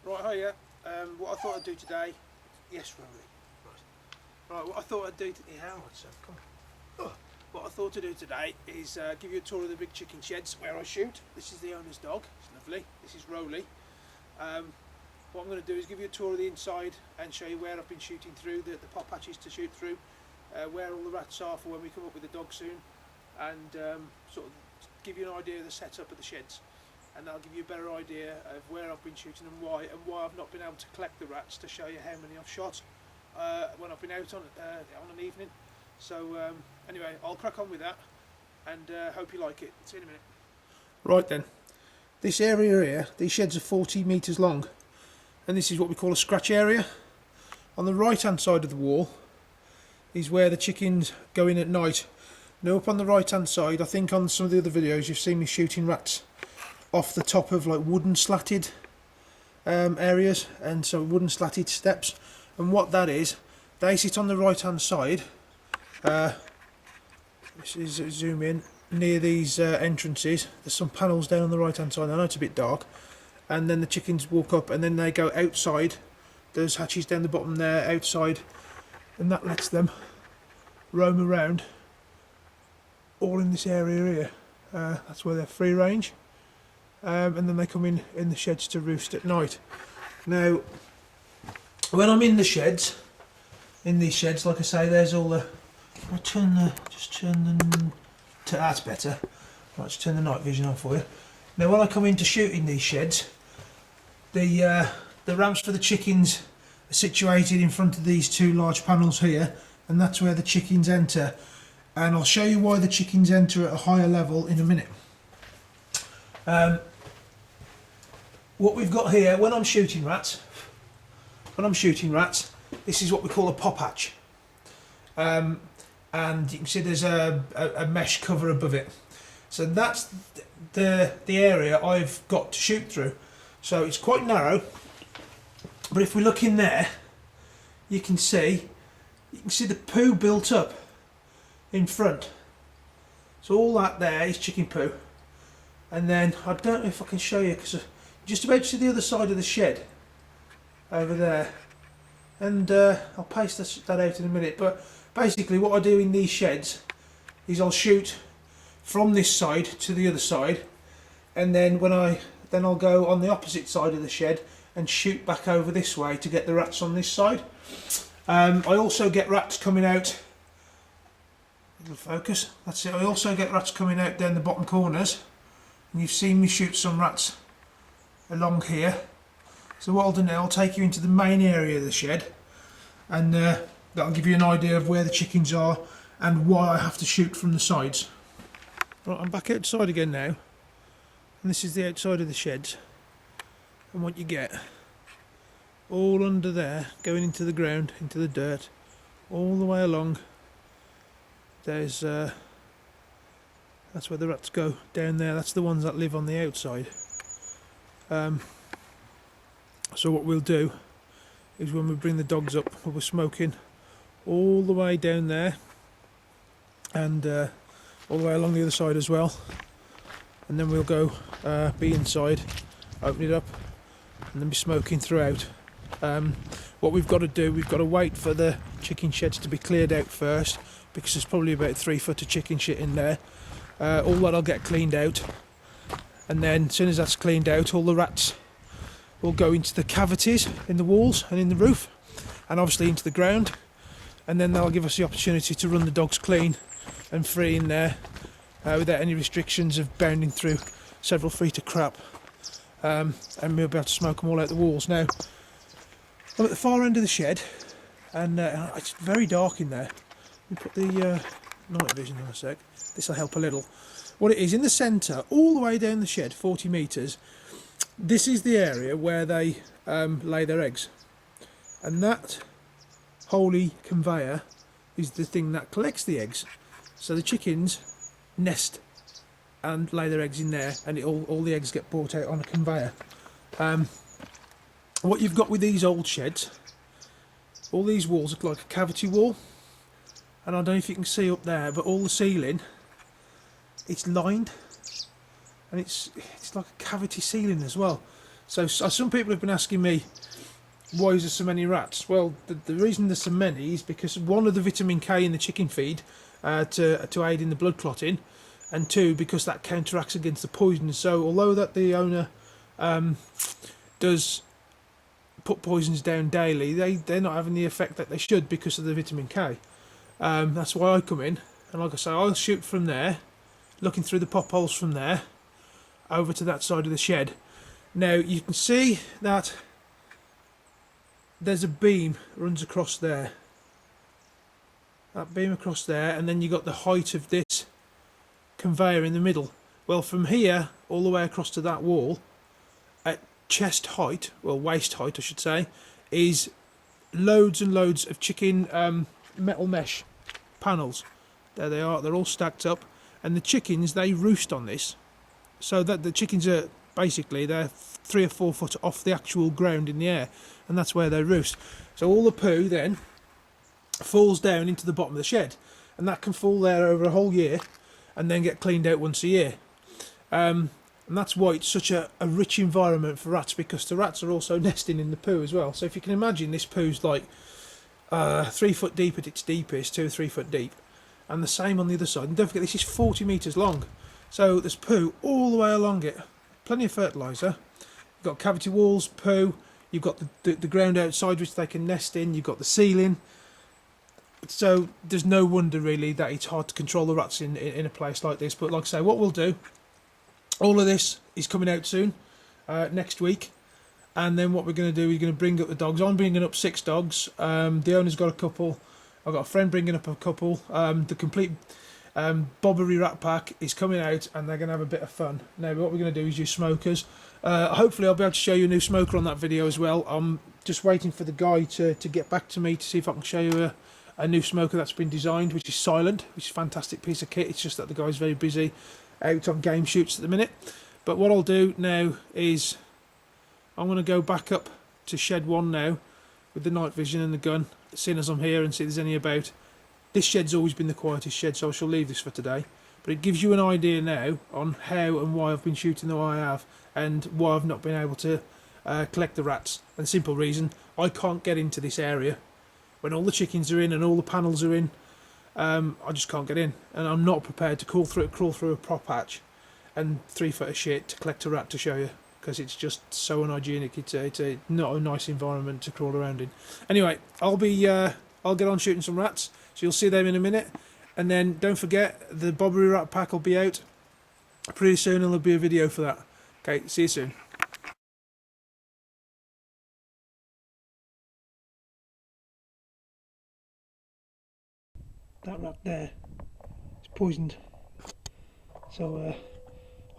Right, hiya. What I thought I'd do today, yes, Rowley. Right, what I thought I'd do today, come on. What I thought to do today is give you a tour of the big chicken sheds where I shoot. This is the owner's dog. It's lovely. This is Rowley. What I'm going to do is give you a tour of the inside and show you where I've been shooting through, the pop hatches to shoot through, where all the rats are for when we come up with the dog soon, and sort of give you an idea of the setup of the sheds. And that'll give you a better idea of where I've been shooting and why I've not been able to collect the rats, to show you how many I've shot when I've been out on an evening. So anyway, I'll crack on with that and hope you like it. See you in a minute. Right then, this area here, these sheds are 40 metres long, and this is what we call a scratch area. On the right hand side of the wall is where the chickens go in at night. Now up on the right hand side, I think on some of the other videos you've seen me shooting rats off the top of like wooden slatted areas, and so wooden slatted steps, and what that is, they sit on the right hand side. This is zoom in near these entrances. There's some panels down on the right hand side. I know it's a bit dark, and then the chickens walk up and then they go outside. There's hatches down the bottom there outside, and that lets them roam around all in this area here. That's where they're free range. And then they come in the sheds to roost at night. Now, when I'm in the sheds, in these sheds, like I say, there's all the. That's better. Right, just turn the night vision on for you. Now, when I come in to shoot in these sheds, the ramps for the chickens are situated in front of these two large panels here, and that's where the chickens enter. And I'll show you why the chickens enter at a higher level in a minute. What we've got here, when I'm shooting rats, this is what we call a pop hatch. And you can see there's a mesh cover above it. So that's the area I've got to shoot through. So it's quite narrow, but if we look in there, you can see the poo built up in front. So all that there is chicken poo. And then, I don't know if I can show you, because just about to the other side of the shed over there, and I'll paste that out in a minute. But basically what I do in these sheds is I'll shoot from this side to the other side, and then I'll go on the opposite side of the shed and shoot back over this way to get the rats on this side. I also get rats coming out, little focus, that's it. I also get rats coming out down the bottom corners, and you've seen me shoot some rats along here. So what I'll do now, I'll take you into the main area of the shed, and that'll give you an idea of where the chickens are and why I have to shoot from the sides. Right, I'm back outside again now, and this is the outside of the sheds, and what you get all under there, going into the ground, into the dirt, all the way along, there's that's where the rats go, down there. That's the ones that live on the outside. So what we'll do is, when we bring the dogs up, we'll be smoking all the way down there, and all the way along the other side as well, and then we'll go be inside, open it up, and then be smoking throughout. What we've got to do, we've got to wait for the chicken sheds to be cleared out first, because there's probably about 3 foot of chicken shit in there. All that'll get cleaned out, and then as soon as that's cleaned out, all the rats will go into the cavities in the walls and in the roof, and obviously into the ground, and then that'll give us the opportunity to run the dogs clean and free in there, without any restrictions of bounding through several feet of crap, and we'll be able to smoke them all out the walls. Now, I'm at the far end of the shed, and it's very dark in there. Let me put the night vision on a sec. This will help a little. What it is, in the centre, all the way down the shed, 40 metres, this is the area where they lay their eggs. And that holy conveyor is the thing that collects the eggs. So the chickens nest and lay their eggs in there, and all the eggs get brought out on a conveyor. What you've got with these old sheds, all these walls look like a cavity wall. And I don't know if you can see up there, but all the ceiling, it's lined, and it's like a cavity ceiling as well. So some people have been asking me, why is there so many rats? Well, the reason there's so many is because one, of the vitamin K in the chicken feed to aid in the blood clotting, and two, because that counteracts against the poison. So although that the owner does put poisons down daily, they're not having the effect that they should because of the vitamin K. That's why I come in, and like I say, I'll shoot from there, looking through the pop holes from there, over to that side of the shed. Now you can see that there's a beam runs across there. That beam across there, and then you got the height of this conveyor in the middle. Well, from here all the way across to that wall, at chest height, well waist height I should say, is loads and loads of chicken metal mesh panels. There they are, they're all stacked up, and the chickens, they roost on this, so that the chickens are basically, they're 3 or 4 foot off the actual ground in the air, and that's where they roost. So all the poo then falls down into the bottom of the shed, and that can fall there over a whole year and then get cleaned out once a year. And that's why it's such a rich environment for rats, because the rats are also nesting in the poo as well. So if you can imagine, this poo's like 3 foot deep at its deepest, 2 or 3 foot deep, and the same on the other side. And don't forget, this is 40 metres long, so there's poo all the way along it. Plenty of fertiliser. You've got cavity walls, poo. You've got the ground outside which they can nest in. You've got the ceiling. So there's no wonder really that it's hard to control the rats in a place like this. But like I say, what we'll do, all of this is coming out soon, next week. And then what we're going to do, we're going to bring up the dogs. I'm bringing up 6 dogs. The owner's got a couple. I've got a friend bringing up a couple. The complete Bobbery Rat Pack is coming out, and they're going to have a bit of fun. Now, what we're going to do is use smokers. Hopefully I'll be able to show you a new smoker on that video as well. I'm just waiting for the guy to get back to me to see if I can show you a new smoker that's been designed, which is silent, which is a fantastic piece of kit. It's just that the guy's very busy out on game shoots at the minute. But what I'll do now is I'm going to go back up to shed 1 now with the night vision and the gun, seeing as I'm here, and see if there's any about. This shed's always been the quietest shed, so I shall leave this for today. But it gives you an idea now on how and why I've been shooting the way I have, and why I've not been able to collect the rats. And the simple reason, I can't get into this area. When all the chickens are in and all the panels are in, I just can't get in. And I'm not prepared to crawl through a prop hatch and 3 foot of shit to collect a rat to show you, because it's just so unhygienic. It's not a nice environment to crawl around in. Anyway, I'll get on shooting some rats, so you'll see them in a minute. And then don't forget, the Bobbery Rat Pack will be out pretty soon, and there'll be a video for that. Okay, see you soon. That rat there is poisoned, so I've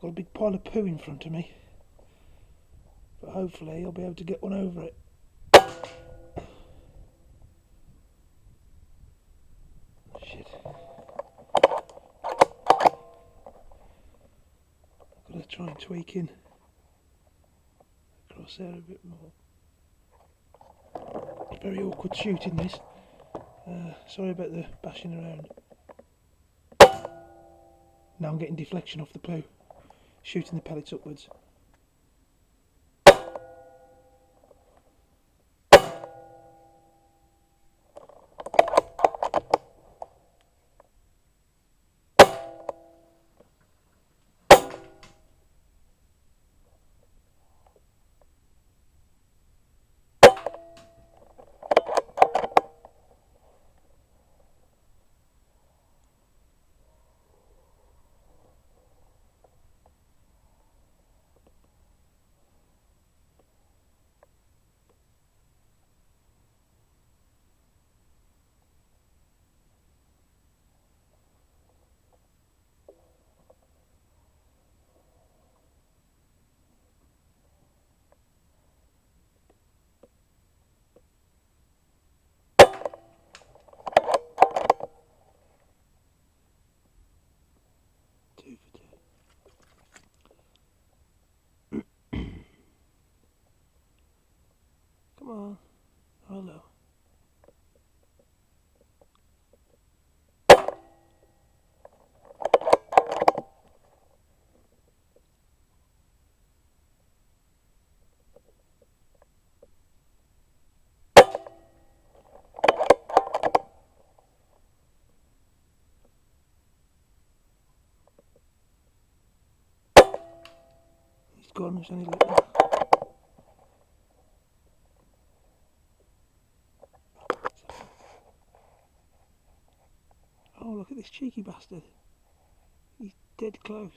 got a big pile of poo in front of me, but hopefully I'll be able to get one over it. Shit. I've got to try and tweak in across there a bit more. It's very awkward shooting this. Sorry about the bashing around. Now I'm getting deflection off the poo, shooting the pellets upwards. It's gone, it's only little. Oh, look at this cheeky bastard. He's dead close.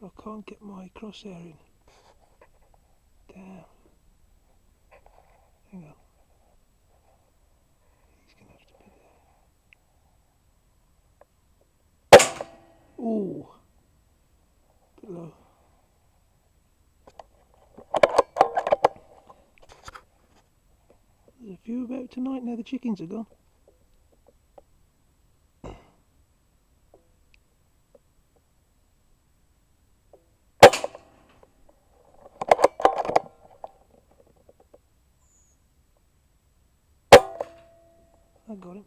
I can't get my crosshair in. Damn. Hang on. He's going to have to be there. Ooh. Bit low. There's a few about tonight now the chickens are gone. I got him.